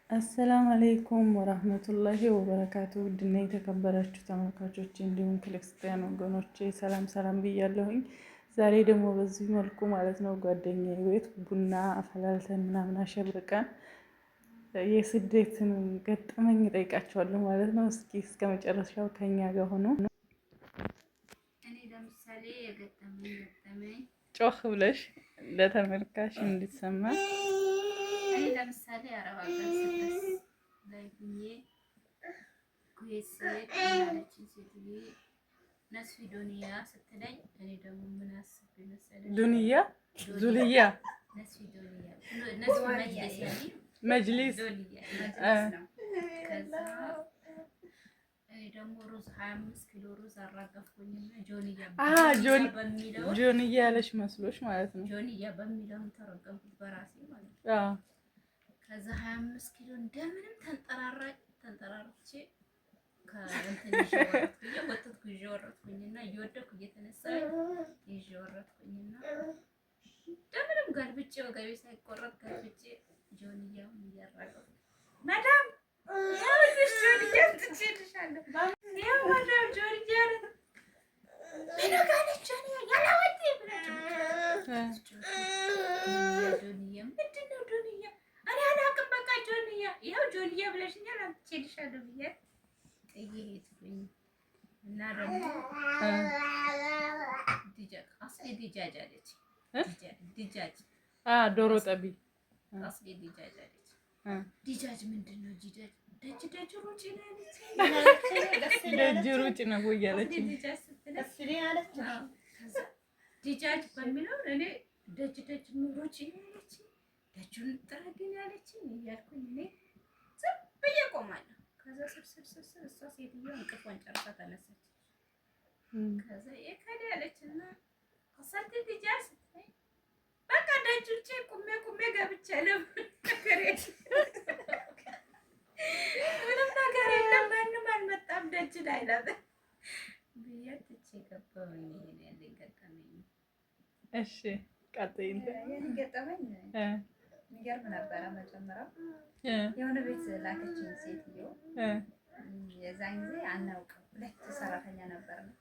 አሰላሙ አለይኩም ወራህመቱላሂ ወበረካቱ። ውድና የተከበራችሁ ተመልካቾች እንዲሁም ክርስቲያን ወገኖቼ ሰላም ሰላም ብያለሁኝ። ዛሬ ደግሞ በዚህ መልኩ ማለት ነው ጓደኛዬ ቤት ቡና አፈላልተን ምናምን አሸብርቀን የስደትን ገጠመኝ እጠይቃቸዋለሁ ማለት ነው። እስኪ እስከ መጨረሻው ከኛ ጋር ሆኖ እኔ ለምሳሌ የገጠመኝ ጮህ ብለሽ ለተመልካች እንዲሰማ እኔ ለምሳሌ አረብ ሀገር ስደርስ ላይ ሁኜ ኩዌት ስሄድ ማለችን ሴትዬ ነስፊ ዱንያ ስትለኝ እኔ ደግሞ ምን አስቤ መሰለሽ? ዱንያ ዙልያ ነስፊ ዱንያ ነስፊ መጅሊስ ያኔ መጅሊስ ዱንያ ነው። ከዛ እኔ ደግሞ ሩዝ 25 ኪሎ ሩዝ አራገፍኩኝና ጆንያ ያለሽ መስሎሽ ማለት ነው። ጆንያ በሚለው ተረገምኩት በራሴ ማለት ነው። ከዛ 25 ኪሎ እንደምንም ተንጠራርቼ ከእንትን ይዤ ወረድኩኝና እየወደኩ እየተነሳሁኝ ይዤ ወረድኩኝና እንደምንም ገልብጬ ወገቤ ሳይቆረጥ ገልብጬ ጆንያውን እያራገፍኩ ማዳም ያውልሽ ጆንያ ትችልሻለሁ ያው ማዳም ጆንያ ምን ጋለች ጆንያ ያላወጣ ብላችሁ ጆንያ ምንድነው ጆንያ እኔ አላውቅም። በቃ ጆንያ ይኸው ጆንያ ብለሽኛል አምጥቼልሻለሁ ብያት እየሄድኩኝ እና ደግሞ ዲጃጅ አለች። ዲጃጅ ዶሮ ጠቢ አስሌ ዲጃጅ አለች። ዲጃጅ ምንድን ነው? ዲጃጅ ደጅ ሩጭ ነው ያለች። ደጅ ሩጭ ነው ያለች። ዲጃጅ በሚለው እኔ ደጅ ሩጭ ነው ያለች። ደጁን ጥረግን ያለችኝ እያልኩኝ እኔ ዝም ብዬ ቆማለሁ። ከዛ ስብስብ እሷ ሴትዮዋ እንቅልፏን ጨርሳ ተነሳች። ከዛ የከዳ ያለችና አሳልት ዲጃጅ ስትለኝ በቃ ደጁቼ ቁሜ ገብቻለሁ። ምንም ነገር የለም፣ ማንም አልመጣም ደጅ ላይ ለምን ብያት ትቼ ገባሁኝ። ይሄን ያለኝ ገጠመኝ። እሺ ቀጥይ። ገጠመኝ የሚገርም ነበረ። መጀመሪያ የሆነ ቤት ላከችኝ ሴትዮ። የዛን ጊዜ አናውቅም፣ ሁለት ሰራተኛ ነበር ነው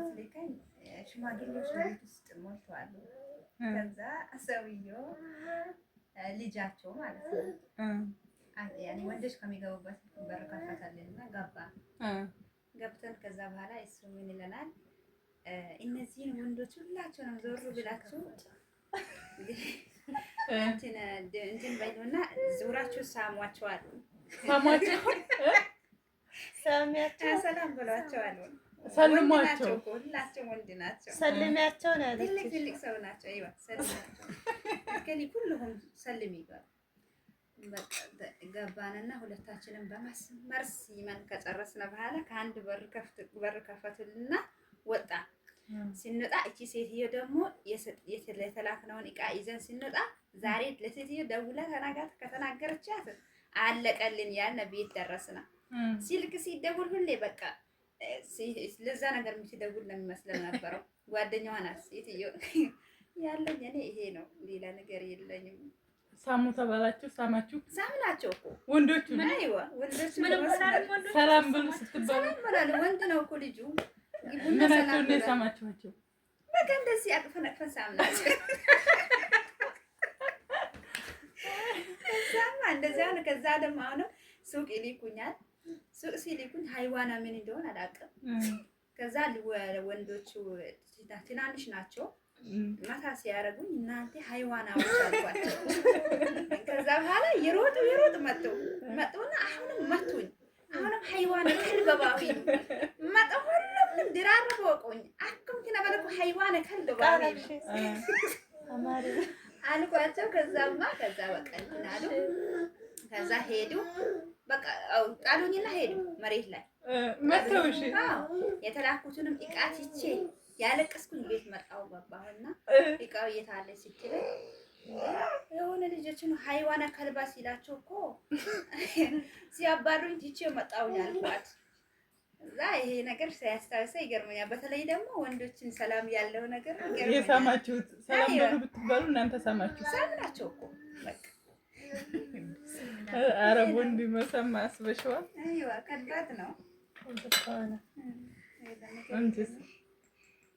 ስለከኝ ሽማግሌዎች ቤት ውስጥ ሞልተዋል። ከዛ ሰውዬው ልጃቸው ማለት ነው ያኔ ወንዶች ከሚገቡበት በር ከፈተልንና ገብተን ከዛ በኋላ እሱ ምን ይለናል? እነዚህን ወንዶች ሁላቸውንም ዞር ብላችሁ እንትን በሉና ዙራችሁ ሳሟቸዋል። ሰላም ብሏቸዋል። ሰልሟቸው ሁላቸው ወንድ ናቸው። ሰልሚያቸው ነው ያለች። ትልቅ ሰው ናቸው። አይዋ ሰልሚያቸው ከሊ ሁሉም ሰልም ይባል። በቃ ገባንና ሁለታችንም በመስመር ሲመን ከጨረስን በኋላ ከአንድ በር ከፈቱልና ወጣ። ሲንወጣ እቺ ሴትዮ ደግሞ የተላክነውን እቃ ይዘን ሲንወጣ ዛሬ ለሴትዮ ደውላ ከተናገረቻት አለቀልን ያልነ ቤት ደረስና ሲልክ ሲደውል ሁሌ በቃ ለዛ ነገር የምትደውል ነው የሚመስለው ነበረው። ጓደኛዋ ናት ሴትዮ። ያለኝ እኔ ይሄ ነው፣ ሌላ ነገር የለኝም። ሳሙ ተባላችሁ? ሳማችሁ? ሳምናቸው እኮ ወንዶቹ ምን አይዋ ወንዶቹ ሰላም ብሉ ስትባሉ ወንድ ነው እኮ ልጁ። ምናቸው እንደ ሳማችኋቸው? በቃ እንደዚህ አቅፈን ሳምናቸው። ሳማ እንደዚያ ነው። ከዛ ደግሞ አሁን ሱቅ ይልኩኛል። ሱቅ ሲልኩኝ ሃይዋና ምን እንደሆነ አላውቅም። ከዛ ወንዶቹ ትናንሽ ናቸው። ማታ ሲያረጉኝ እናንተ ሃይዋናዎች አልኳቸው። ከዛ በኋላ ይሮጡ መጡና አሁንም መቱኝ። አሁንም ሃይዋና ከልበባዊ መጡ። ሁሉም ድራርቦ ቆኝ አኩም ከነበረኩ ሃይዋና ከልበባዊ አልኳቸው። ከዛ በቃ እንትን አሉ። ከዛ ሄዱ። በቃ ጣሉኝና ሄዱ መሬት ላይ መተውሽ። የተላኩትንም እቃ ትቼ ያለቀስኩኝ ቤት መጣሁ። ገባሁና እቃው የታለ ስትለኝ የሆነ ልጆችን ሃይዋና ከልባ ሲላቸው እኮ ሲያባሩኝ ትቼ መጣሁ ያልኳት። እዛ ይሄ ነገር ሲያስታውሰኝ ይገርመኛል። በተለይ ደግሞ ወንዶችን ሰላም ያለው ነገር ይገርመኛል። የሰማችሁት ሰላም ብትባሉ እናንተ ሰማችሁ? ሰማናቸው እኮ በቃ አረቡ እንዲመሰማ አስበሽዋል? አይዋ ከባድ ነው። አንቺስ?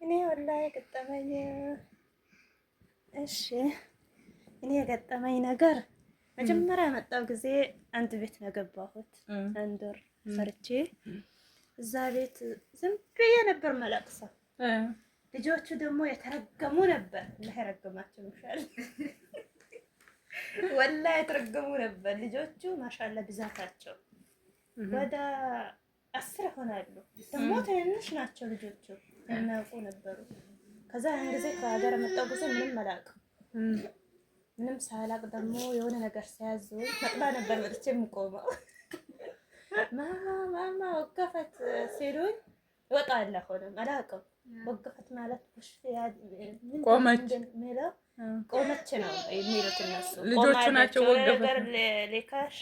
እኔ ወላሂ ገጠመኝ። እሺ እኔ የገጠመኝ ነገር መጀመሪያ የመጣው ጊዜ አንድ ቤት ነው የገባሁት። አንድ ወር ሰርቼ እዛ ቤት ዝም ብዬ ነበር መለቅሰው። ልጆቹ ደግሞ የተረገሙ ነበር። አላህ ይረግማቸው ይሻል። ወላሂ የተረገሙ ነበር ልጆቹ። ማሻአላ ብዛታቸው ወደ 10 ይሆናሉ። ደግሞ ትንንሽ ናቸው ልጆቹ፣ የሚያውቁ ነበሩ። ከዛ ያን ጊዜ ከሀገር መጣሁ ጊዜ ምንም አላውቅም። ምንም ሳላቅ ደግሞ የሆነ ነገር ሲያዙ መጥባ ነበር መጥቼ የምቆመው። ማማ ወገፈት ሲሉኝ እወጣለሁ። ሆነም አላውቅም። ወገፈት ማለት ቆመች የሚለው ቆመች ነው የሚሉት እነሱ። ልጆቹ ናቸው ወገፈት ሌካሽ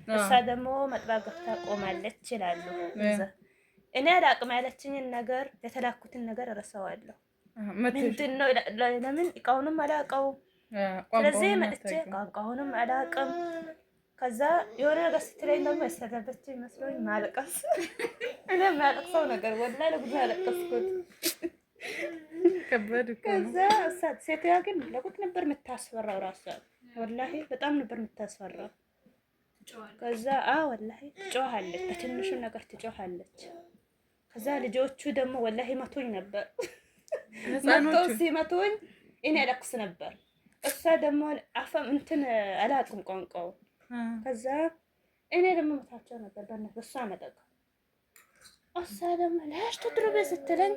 እሷ ደግሞ መጥባ ገብታ ቆማለች ይላሉ። እኔ አላውቅም ያለችኝን ነገር የተላኩትን ነገር እረሳዋለሁ። ምንድን ነው ለምን እቃውንም አላውቀውም። ስለዚህ መጥቼ ቋንቋውንም አላውቅም። ከዛ የሆነ ነገር ስትለኝ ደግሞ የሰረበች መስሎኝ ማልቀስ። እኔ የሚያለቅሰው ነገር ወላሂ ለጉድ ያለቀስኩት። ከበድ እኮ ነው። ከዛ ሴትዮዋ ግን ለጉድ ነበር የምታስፈራው። ራሷ ወላሂ በጣም ነበር የምታስፈራው። ከዛ ወላሂ ትጮሃለች፣ በትንሹ ነገር ትጮሃለች። ከዛ ልጆቹ ደግሞ ወላሂ መቶኝ ነበር። መተው ሲመቱኝ እኔ አለቅስ ነበር። እሷ ደግሞ አፈም እንትን አላውቅም ቋንቋው። ከዛ እኔ ደግሞ መታቸው ነበር በእሷ መጠቅ። እሷ ደግሞ ላሽ ትድሩቤ ስትለኝ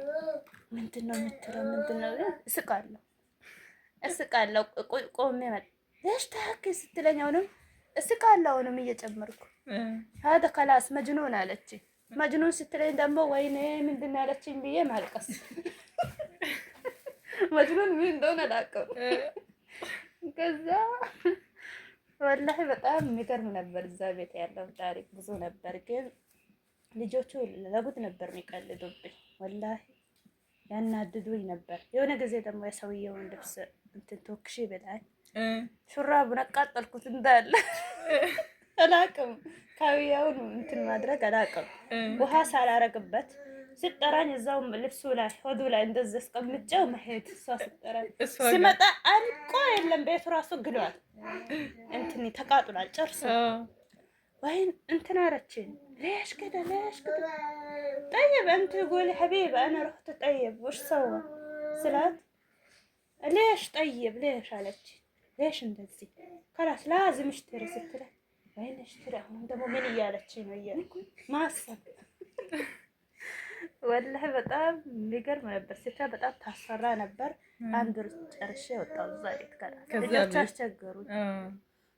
ምንድነው የምትለው? ምንድነው? እስቃለሁ ቆሜ መጣ። ላሽ ታኪ ስትለኝ አሁንም እስቃለሁ፣ አሁንም እየጨመርኩ ሀደ ከላስ መጅኑን አለች። መጅኑን ስትለኝ ደግሞ ወይኔ ምንድነው ያለችኝ ብዬ ማልቀስ። መጅኑን ምን እንደሆነ አላውቅም። ከዛ ወላሂ በጣም የሚገርም ነበር። እዛ ቤት ያለው ታሪክ ብዙ ነበር፣ ግን ልጆቹ ለጉድ ነበር የሚቀልዱብኝ። ወላሂ ያናድዱኝ ነበር። የሆነ ጊዜ ደግሞ የሰውየውን ልብስ እንትን ተወክሼ በላይ ሹራቡን አቃጠልኩት እንዳለ። አላውቅም ካውያውን እንትን ማድረግ አላውቅም። ውሃ ሳላረግበት ስጠራኝ እዛው ልብሱ ላይ ሆዱ ላይ እንደዚህ አስቀምጬው መሄድ። እሷ ስጠራኝ ሲመጣ አንቆ የለም ቤቱ ራሱ ግሏል፣ እንትን ተቃጥሏል ጨርሶ። ወይን እንትን አረችኝ። ليش كده طيب انت قولي حبيبه انا رحت طيب وش سوى سلات ليش طيب ليش አለች። ليش እንደዚህ خلاص لازم اشتري ስትለኝ ወይኔ اشتري አሁን ደግሞ ምን እያለችኝ ነው እያልኩኝ ማሰብ። ወላሂ በጣም የሚገርም ነበር። ሴቷ በጣም ታስፈራ ነበር። አንድ ወር ጨርሼ ወጣሁ እዛ ቤት ጋር። ልጆች አስቸገሩኝ።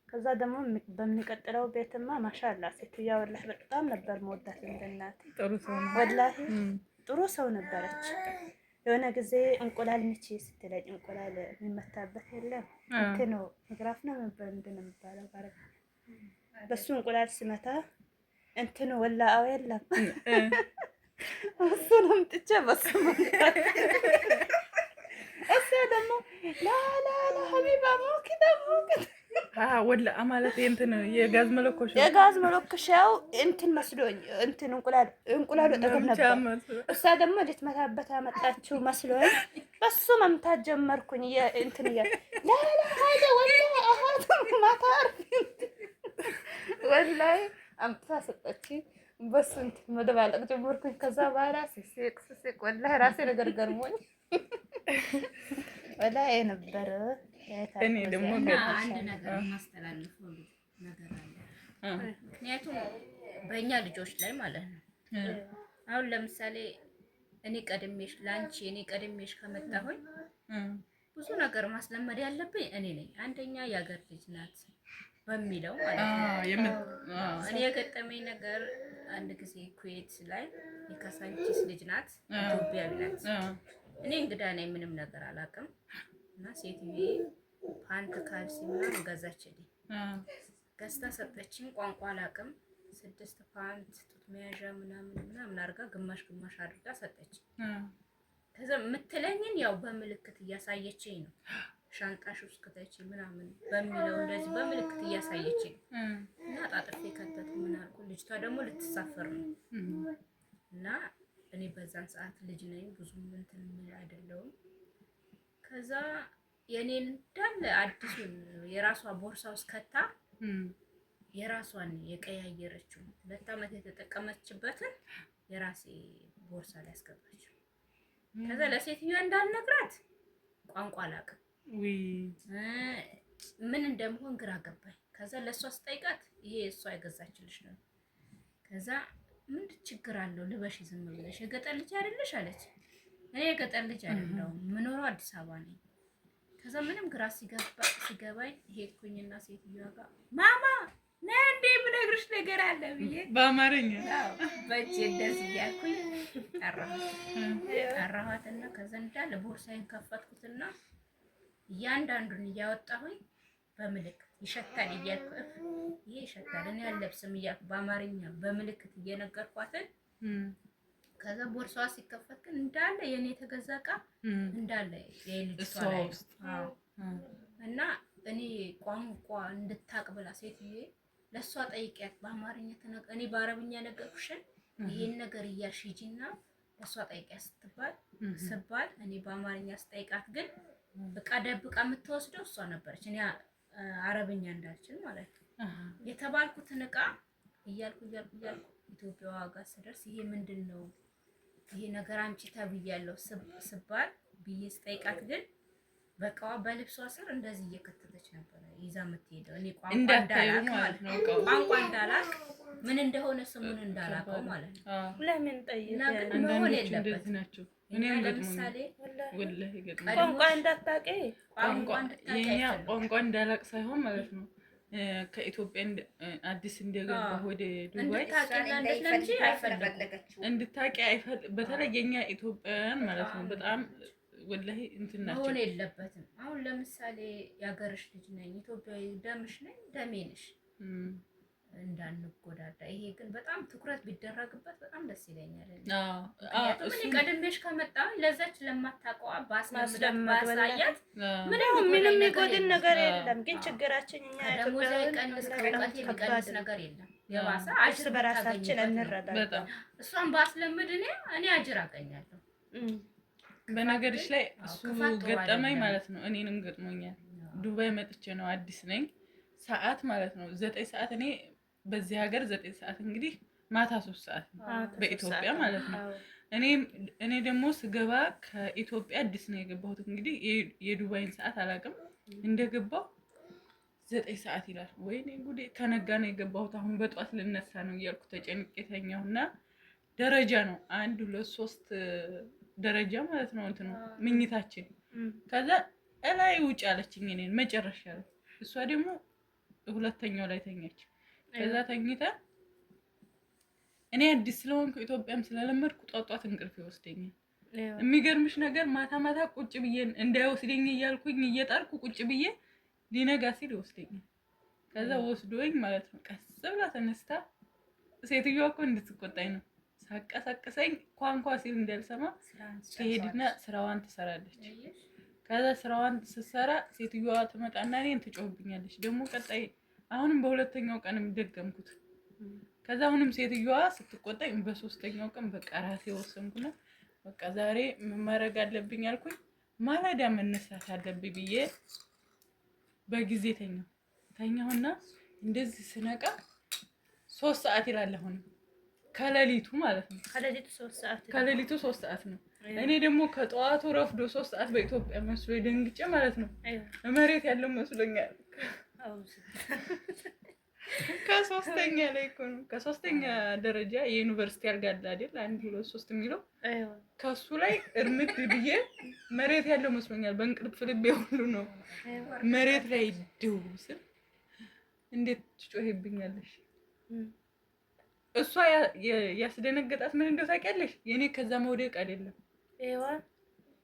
ከዛ ደግሞ በሚቀጥለው ቤትማ ማሻአላ ሴትዮዋ ወላሂ በጣም ነበር መወዳት። እንደናት ጥሩ ሰው ነው ወላሂ ጥሩ ሰው ነበረች። የሆነ ጊዜ እንቁላል ምቺ ስትለኝ እንቁላል የሚመታበት የለም እንትን ነው መግራፍ ነው ነበር እንደምባለው ባረክ በሱ እንቁላል ስመታ እንትን ወላአው የለም እሱ ነው ምጥቼ በሱ እሱ ደግሞ ላ ሐቢባ ሞክዳ ወላ ማለት እንትን የጋዝ መለኮሻው እንትን መስሎኝ እንትን እንቁላሉ ጠገብ ነበር። እሷ ደግሞ ልትመታበት ያመጣችው መስሎኝ በሱ መምታት ጀመርኩኝ። እንትን ላ ሀደ ወላ አሃት ማታር ወላሂ አምጥታ ሰጠችኝ። በሱ እንትን መደባለቅ ጀመርኩኝ። ከዛ በኋላ ስስቅ ወላሂ ራሴ ነገር ገርሞኝ ወላሂ ነበር። እኔ ደግሞ አንድ ነገር ማስተላለፈው ነገር አለ። ምክንያቱም በእኛ ልጆች ላይ ማለት ነው። አሁን ለምሳሌ እኔ ቀድሜሽ ከመጣሁኝ ብዙ ነገር ማስለመድ ያለብኝ እኔ ነኝ። አንደኛ የሀገር ልጅ ናት በሚለው ማለት ነው። እኔ የገጠመኝ ነገር አንድ ጊዜ ኩዌት ላይ የካሳንቺስ ልጅ ናት፣ ኢትዮጵያዊ ናት። እኔ እንግዳ ነኝ፣ ምንም ነገር አላውቅም። እና ሴትዬ ፓንት ካልሲ ምናምን ገዛችልኝ። ገዝታ ሰጠችኝ። ቋንቋ አላውቅም። 6 ፓንት ጡት መያዣ ምናምን አድርጋ ግማሽ አድርጋ ሰጠችኝ። ከዛ የምትለኝን ያው በምልክት እያሳየችኝ ነው። ሻንጣሽ ውስጥ ከተች ምናምን በሚለው እንደዚህ በምልክት እያሳየችኝ እና ጣጥፌ ከተትኩ። ምን አልኩ፣ ልጅቷ ደግሞ ልትሳፈር ነው እና እኔ በዛን ሰዓት ልጅ ነኝ፣ ብዙም እንትን ምን አይደለሁም። ከዛ የኔን እንዳለ አዲሱን የራሷ ቦርሳ ውስጥ ከታ የራሷን የቀያየረችው 2 ዓመት የተጠቀመችበትን የራሴ ቦርሳ ላይ አስገባችው። ከዛ ለሴትዮዋ እንዳልነግራት ቋንቋ አላውቅም ምን እንደምሆን ግራ ገባኝ። ከዛ ለሷ ስጠይቃት ይሄ እሷ የገዛችልሽ ነው። ከዛ ምን ችግር አለው ልበሽ ዝም ብለሽ የገጠር ልጅ አይደለሽ አለች። እኔ የገጠር ልጅ አይደለሁም ምኖረው አዲስ አበባ ነኝ። ከዛ ምንም ግራ ሲገባኝ ሄድኩኝና ሴትዮዋ ጋር ማማ ነይ እንዴ የምነግርሽ ነገር አለ ብዬ በአማርኛ በእጄ እንደዚህ እያልኩኝ ጠራኋትና ከዛ እንዳለ ቦርሳዬን ከፈትኩትና እያንዳንዱን እያወጣሁኝ በምልክት ይሸታል እያልኩ ይሄ ይሸታል እኔ አልለብስም እያልኩ በአማርኛ በምልክት እየነገርኳትን ከዛ ቦርሳዋ ሲከፈት ግን እንዳለ የኔ የተገዛ ዕቃ እንዳለ የልጅቷ ላይ እና እኔ ቋንቋ እንድታቅ ብላ ሴትዬ ለሷ ጠይቂያት በአማርኛ እኔ በአረብኛ ነገርኩሽን ይሄን ነገር እያልሽ ሂጂና ለሷ ጠይቂያት ስባል እኔ በአማርኛ ስጠይቃት ግን ዕቃ ደብቃ የምትወስደው እሷ ነበረች። እኔ አረብኛ እንዳልችል ማለት ነው የተባልኩትን ዕቃ እያልኩ ኢትዮጵያ ዋጋ ስደርስ ይሄ ምንድነው ይሄ ነገር አምጪ ተብያለሁ ስባል ብዬ ስጠይቃት ግን በቃዋ በልብሷ ስር እንደዚህ እየከተተች ነበር ይዛ የምትሄደው። እኔ ቋንቋ እንዳላቅ ማለት ነው ቋንቋ እንዳላቅ ምን እንደሆነ ስሙን እንዳላቀው ማለት ነው። ለምን ጠይቅ መሆን የለበትም ናቸው። እኔም ለምሳሌ ወላሂ ቋንቋ እንዳታውቂ ቋንቋ እንዳላቅ ሳይሆን ማለት ነው ከኢትዮጵያ አዲስ እንደገባ ወደ ዱባይ እንድታቂ በተለይ የኛ ኢትዮጵያውያን ማለት ነው በጣም ወላሂ እንትን ናቸው። መሆን የለበትም። አሁን ለምሳሌ ያገርሽ ልጅ ነኝ ኢትዮጵያዊ ደምሽ ነኝ ደሜ ነሽ እንዳንጎዳዳ። ይሄ ግን በጣም ትኩረት ቢደረግበት በጣም ደስ ይለኛል። እኔ ቀድሜሽ ከመጣሁ ለዛች ለማታውቀዋ ባሳያት ምንም የሚጎድል ነገር የለም። ግን ችግራችን እኛ ደሞዝ ቀንስ ከእውቀት የሚቀንስ ነገር የለም። የባሰ እርስ በራሳችን እንረዳዳ። እሷን ባስለምድ እኔ አጅር አገኛለሁ። በነገርሽ ላይ እሱ ገጠመኝ ማለት ነው። እኔንም ገጥሞኛል። ዱባይ መጥቼ ነው አዲስ ነኝ። ሰዓት ማለት ነው 9 ሰዓት እኔ በዚህ ሀገር 9 ሰዓት እንግዲህ ማታ 3 ሰዓት ነው በኢትዮጵያ ማለት ነው። እኔ ደግሞ ስገባ ከኢትዮጵያ አዲስ ነው የገባሁት። እንግዲህ የዱባይን ሰዓት አላውቅም። እንደገባሁ 9 ሰዓት ይላል። ወይኔ ጉዴ ከነጋ ነው የገባሁት። አሁን በጧት ልነሳ ነው እያልኩ ተጨንቄ ተኛሁና ደረጃ ነው 1 2 3 ደረጃ ማለት ነው እንትኑ ምኝታችን። ከዛ እላይ ውጭ አለችኝ እኔን መጨረሻ ላይ። እሷ ደግሞ ሁለተኛው ላይ ተኛች። ከዛ ተኝታ እኔ አዲስ ስለሆንኩ ኢትዮጵያም ስለለመድኩ ጧጧት እንቅልፍ ይወስደኛል። የሚገርምሽ ነገር ማታ ማታ ቁጭ ብዬ እንዳይወስደኝ እያልኩኝ እየጣርኩ ቁጭ ብዬ ሊነጋ ሲል ይወስደኛል። ከዛ ወስዶኝ ማለት ነው ቀስ ብላ ተነስታ ሴትዮዋ እኮ እንድትቆጣኝ ነው ሳቀሳቀሰኝ ኳንኳ ሲል እንዳልሰማ ትሄድና ስራዋን ትሰራለች። ከዛ ስራዋን ስትሰራ ሴትዮዋ ትመጣና እኔን ትጮህብኛለች። ደግሞ ቀጣይ አሁንም በሁለተኛው ቀንም ደገምኩት። ከዛ አሁንም ሴትዮዋ ስትቆጣኝ በሶስተኛው ቀን በቃ ራሴ ወሰንኩና በቃ ዛሬ ምን ማድረግ አለብኝ አልኩኝ። ማለዳ መነሳት አለብኝ ብዬ በጊዜ ተኛሁና እንደዚህ ስነቃ 3 ሰዓት ይላል አሁንም ከሌሊቱ ማለት ነው። ከሌሊቱ 3 ሰዓት ነው። እኔ ደግሞ ከጠዋቱ ረፍዶ 3 ሰዓት በኢትዮጵያ መስሎ ደንግጬ ማለት ነው መሬት ያለው መስሎኛል። ከሶስተኛ ላይ እኮ ነው ከሶስተኛ ደረጃ የዩኒቨርሲቲ አልጋዳ አይደል 1 2 3 የሚለው ከሱ ላይ እርምት ብዬ መሬት ያለው መስሎኛል። በእንቅልፍ ልቤ ሁሉ ነው መሬት ላይ ድው ስል እንዴት ትጮህብኛለሽ? እሷ ያስደነገጣት ምን እንደው ታውቂያለሽ? የኔ ከዛ መውደቅ አይደለም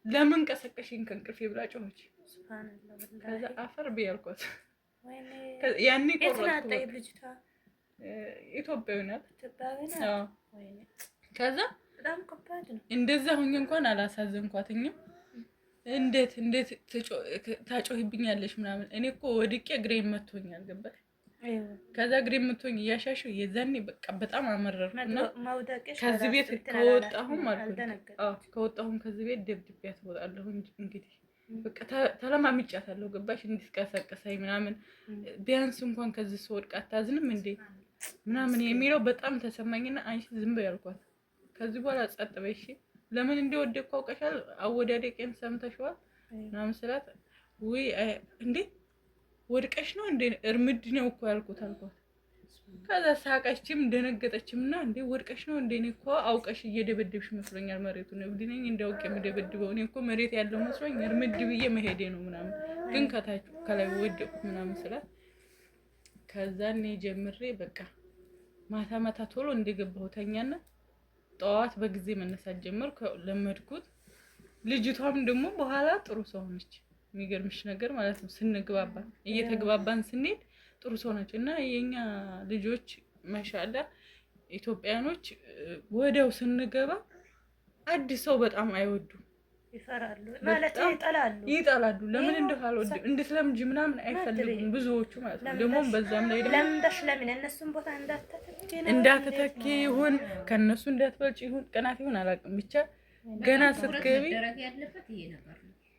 ለምን ቀሰቀሽኝ ከእንቅልፌ ብላ ጮኸች። ከዛ አፈር ብያልኳት ያኔ ቆረጥኩ። ኢትዮጵያዊ ናት። ከዛ እንደዛ ሁኜ እንኳን አላሳዘንኳትኝም። እንዴት ታጮህብኛለሽ ምናምን። እኔ እኮ ወድቄ እግሬን መቶኛል ገባሽ? ከዛ እግሬን መቶኝ እያሻሸሁ የዛኔ በቃ በጣም አመረርኩና ከዚህ ቤት ከወጣሁም ከወጣሁም ከዚህ ቤት ደብድቤያት እወጣለሁ እንግዲህ በቃ ተለማምጫታለሁ ገባሽ? እንዲስቀሰቀሰኝ ምናምን ቢያንስ እንኳን ከዚህ ስወድቅ አታዝንም እንዴ ምናምን የሚለው በጣም ተሰማኝና አንቺ ዝም በይ አልኳት። ከዚህ በኋላ ጸጥ በይ እሺ፣ ለምን እንደወደቅኩ አውቀሻል? አወዳደቄን ሰምተሽዋል ምናምን ስላት ውይ እንዴ ወድቀሽ ነው እንዴ? እርምድ ነው እኮ ያልኩት አልኳት። ከዛ ሳቀችም ደነገጠችም እና እንዴ ወድቀሽ ነው እንዴ? እኔ እኮ አውቀሽ እየደበደብሽ መስሎኛል መሬቱን እብድ ነኝ እንዳውቅ የምደበድበው እኔ እኮ መሬት ያለው መስሎኝ እርምድ ብዬ መሄዴ ነው ምናምን፣ ግን ከታች ከላይ ወደቅኩ ምናምን ስላት ከዛ እኔ ጀምሬ በቃ ማታ ቶሎ እንደገባሁ ተኛና ጠዋት በጊዜ መነሳት ጀመርኩ። ለመድኩት። ልጅቷም ደግሞ በኋላ ጥሩ ሰው ሆነች። የሚገርምሽ ነገር ማለት ነው ስንግባባ እየተግባባን ስንሄድ ጥሩ ሰው ናቸው። እና የኛ ልጆች ማሻአላ ኢትዮጵያኖች ወዲያው ስንገባ አዲስ ሰው በጣም አይወዱም፣ ይፈራሉ ማለት ይጠላሉ። ለምን እንደው አልወድም እንድትለምጂ ምናምን አይፈልጉም ብዙዎቹ ማለት ነው። ደግሞ በዛም ላይ ደግሞ ለምን እነሱን ቦታ እንዳትተኪ ይሁን ከነሱ እንዳትበልጭ ይሁን ቅናት ይሁን አላውቅም፣ ብቻ ገና ስትገቢ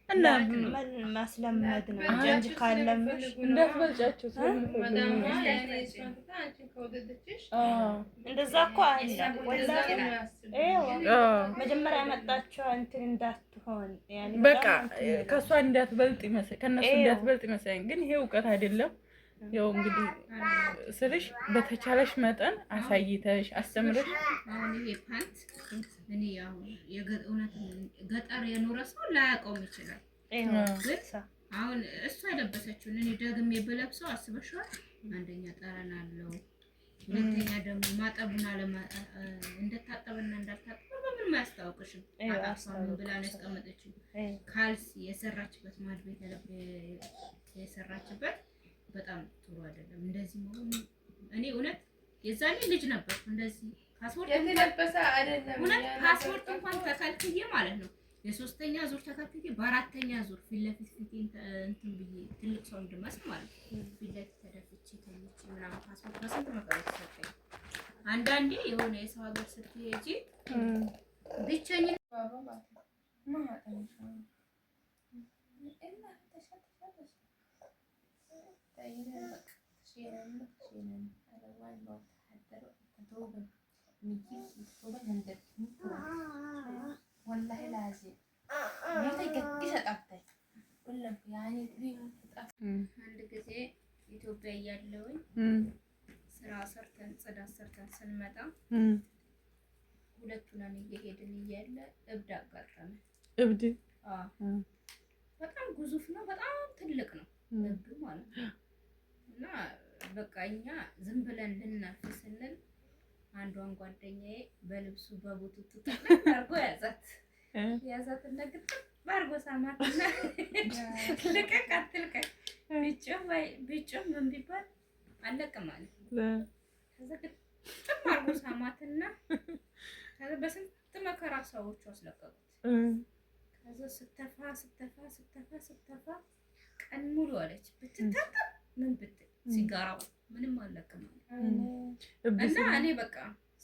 እና ማስለመድ ነው እንጂ ካለምሽ እንዳትበልጫቸው እንደዛ እኮ አለ። መጀመሪያ ያመጣቸው እንትን እንዳትሆን በቃ ከእሷ እንዳትበልጥ ይመስል ከእነሱ እንዳትበልጥ ይመስለኝ፣ ግን ይሄ እውቀት አይደለም። ያው እንግዲህ ስልሽ በተቻለሽ መጠን አሳይተሽ አስተምረሽ እኔ ያው ገጠር የኖረ ሰው ላያውቀውም ይችላል። ግን አሁን እሷ የለበሰችውን እኔ ደግሜ ብለብሰው አስበሽዋል? አንደኛ ጠረን አለው፣ ሁለተኛ ደግሞ ማጠቡና እንደታጠበና እንዳልታጠበ በምንም አያስታውቅሽም። አጣፋም ብላ ነው ያስቀመጠችው። ካልሲ የሰራችበት ማድቤት የሰራችበት በጣም ጥሩ አይደለም። እንደዚህ መሆኑ እኔ እውነት የዛኔ ልጅ ነበር እንደዚህ ፓስፖርት እንኳን ተከልክዬ ማለት ነው የሶስተኛ ዙር ተከልክዬ በአራተኛ ዙር ፊት ለፊት እንትን ብዬ ትልቅ ሰው እንድመስል ማለት ነው ፊት ለፊት ተደፍቼ ተኝቼ ምናምን ፓስፖርት በስንት መከራ ተሰጠኝ። አንዳንዴ የሆነ የሰው ሀገር ስትሄጂ ብቸኝ ባባ ማለት ነው والله لازم አንድ ጊዜ ኢትዮጵያ እያለሁኝ ስራ ሰርተን ጽዳት ሰርተን ስንመጣ ሁለቱን እየሄድን እያለ እብድ አጋጠመ። እብድ በጣም ግዙፍ ነው፣ በጣም ትልቅ ነው እብዱ ማለት ነው። እና በቃ እኛ ዝም ብለን ልናልፍ ስንል አንዷን ጓደኛዬ በልብሱ በቡቱቱ አድርጎ ያዛትና ግጥም አድርጎ ሳማትና ልቀቅ አትልቀቅ ቢጮህ ምን ቢባል አለቅም አለ። ከዛ ግጥም አድርጎ ሳማትና ከዛ በስንት መከራ ሰዎቹ አስለቀቁት። ከዛ ስተፋ ቀን ሙሉ አለች ብትታጠብ ምን ብትል ሲጋራው ምንም አለቅም እና እኔ በቃ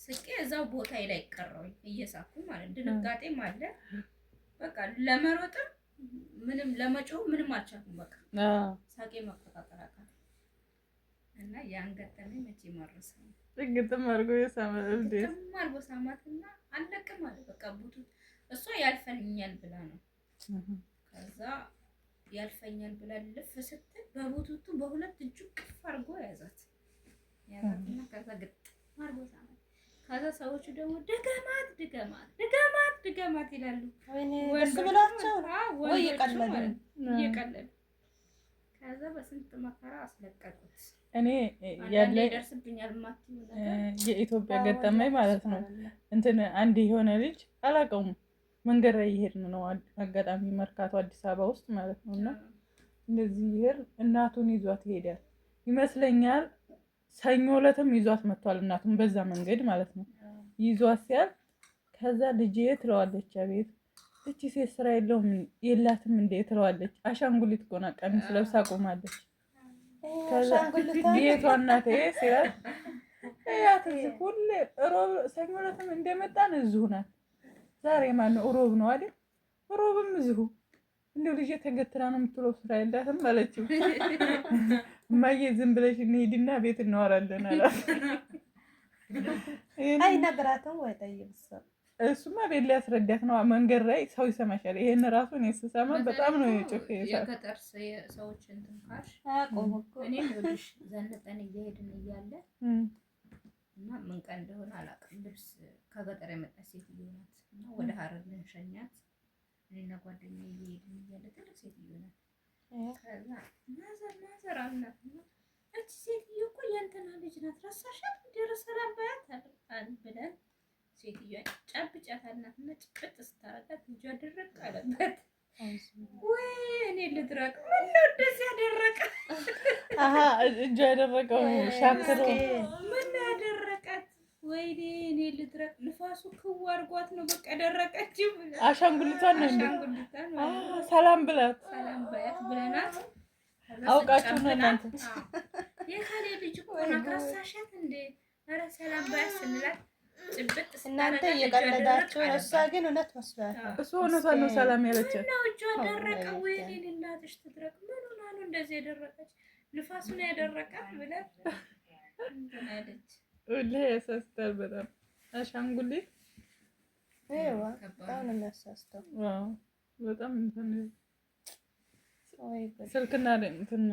ስቄ እዛው ቦታ ላይ ቀረውኝ እየሳኩ ማለት ድንጋጤም አለ። በቃ ለመሮጥም ምንም ለመጮህ ምንም አልቻልኩም። በቃ ሳቄ መቆጣጠር አቃተኝ እና ያን ገጠመኝ መቼ ማረሳው። ግጥም አድርጎ ሳማትና አለቅም አለ። በቃ ቡቱ እሷ ያልፈኛል ብላ ነው። ከዛ ያልፈኛል ብላ ልፍ ስትል በቡቱቱ በሁለት እጁ ቅፍ አድርጎ ያዛትና ከዛ ግጥም አድርጎ ሳማት። ከዛ ሰዎቹ ደግሞ ድገማት ይላሉ። ወይስ ብላቸው ወይ እየቀለዱ ከዛ በስንት መከራ አስለቀቁት። እኔ ያለ ይደርስብኛል ማትሉ የኢትዮጵያ ገጠመኝ ማለት ነው። እንትን አንድ የሆነ ልጅ አላውቀውም መንገድ ላይ እየሄድን ነው አጋጣሚ መርካቶ አዲስ አበባ ውስጥ ማለት ነው። እና እንደዚህ ይሄድ እናቱን ይዟት ይሄዳል ይመስለኛል። ሰኞ ዕለትም ይዟት መጥቷል እናቱን በዛ መንገድ ማለት ነው። ይዟት ሲያል ከዛ ልጄ ትለዋለች አቤት እቺ ሴት ስራ የላትም እንዴ ትለዋለች። አሻንጉሊት እኮ ናት፣ ቀሚስ ለብሳ ቆማለች። ቤቷ እናቴ ሲላት ያት ሁሌ ሮብ ሰኞ ዕለትም እንደመጣን እዚሁ ናት። ዛሬ ማነው ሮብ ነው አይደል? ሮብም እዚሁ እንደው ልጄ ተገትራ ነው የምትለው ስራ የላትም አለችው። እማዬ ዝም ብለሽ እንሂድና ቤት እናወራለን አላት። አይ ነግራተው ወይ ጠይብስ እሱማ ቤት ሊያስረዳት ነው። መንገድ ላይ ሰው ይሰማሻል። ይሄን ራሱ እኔ ስሰማ በጣም ነው የጮህ የገጠር ሰዎች እንትን ካልሽ እኔ ልጅ ዘንጠን እየሄድን እያለ እና ምን ቀን እንደሆነ አላውቅም። ልብስ ከገጠር የመጣች ሴትዮ ናት እና ወደ ሀረር ልንሸኛት እኔና ጓደኛዬ እየሄድን እያለ ትልቅ ሴትዮ ናት። ከዛ ማዘር አልናት እና እቺ ሴትዮ እኮ የእንትና ልጅ ናት ረሳሻት ደረሰራ ባያት ብለን ሴትዮዋ ጨብጫት አልናትና ጭብጥ ስታረጋት እጇ ድርቅ አለበት። ወይ እኔ ልድረቅ ምነው እንደዚህ ያደረቀ እጇ ያደረቀው ሻክሮ ምነው ያደረቃት? ወይኔ እኔ ልድረቅ ንፋሱ ክው አድርጓት ነው በቃ ደረቀች። አሻንጉሊቷን ነው ሰላም ብላት ሰላም ባያት ብለናት አውቃችሁ ነው እናንተ የካሌ ልጅ እኮ ናት ረሳሻት እንዴ? ኧረ ሰላም ባያት ስንላት ጭብጥ እናንተ እየቀለዳችሁ ነው። እሷ ግን እውነት መስሏል። እሱ እውነቷን ነው ሰላም ያለቻት። ነው እጇ ደረቀ። ወይኔ እናትሽ ትድረቅ ምን ሆና ነው እንደዚህ የደረቀች? ንፋሱን ያደረቃት ብለን እንትን አለች። ሁሌ ያሳስታል በጣም አሻንጉሊት አይዋ በጣም ነው የሚያሳስተው። ዋው በጣም እንትን ወይ ስልክና እንትን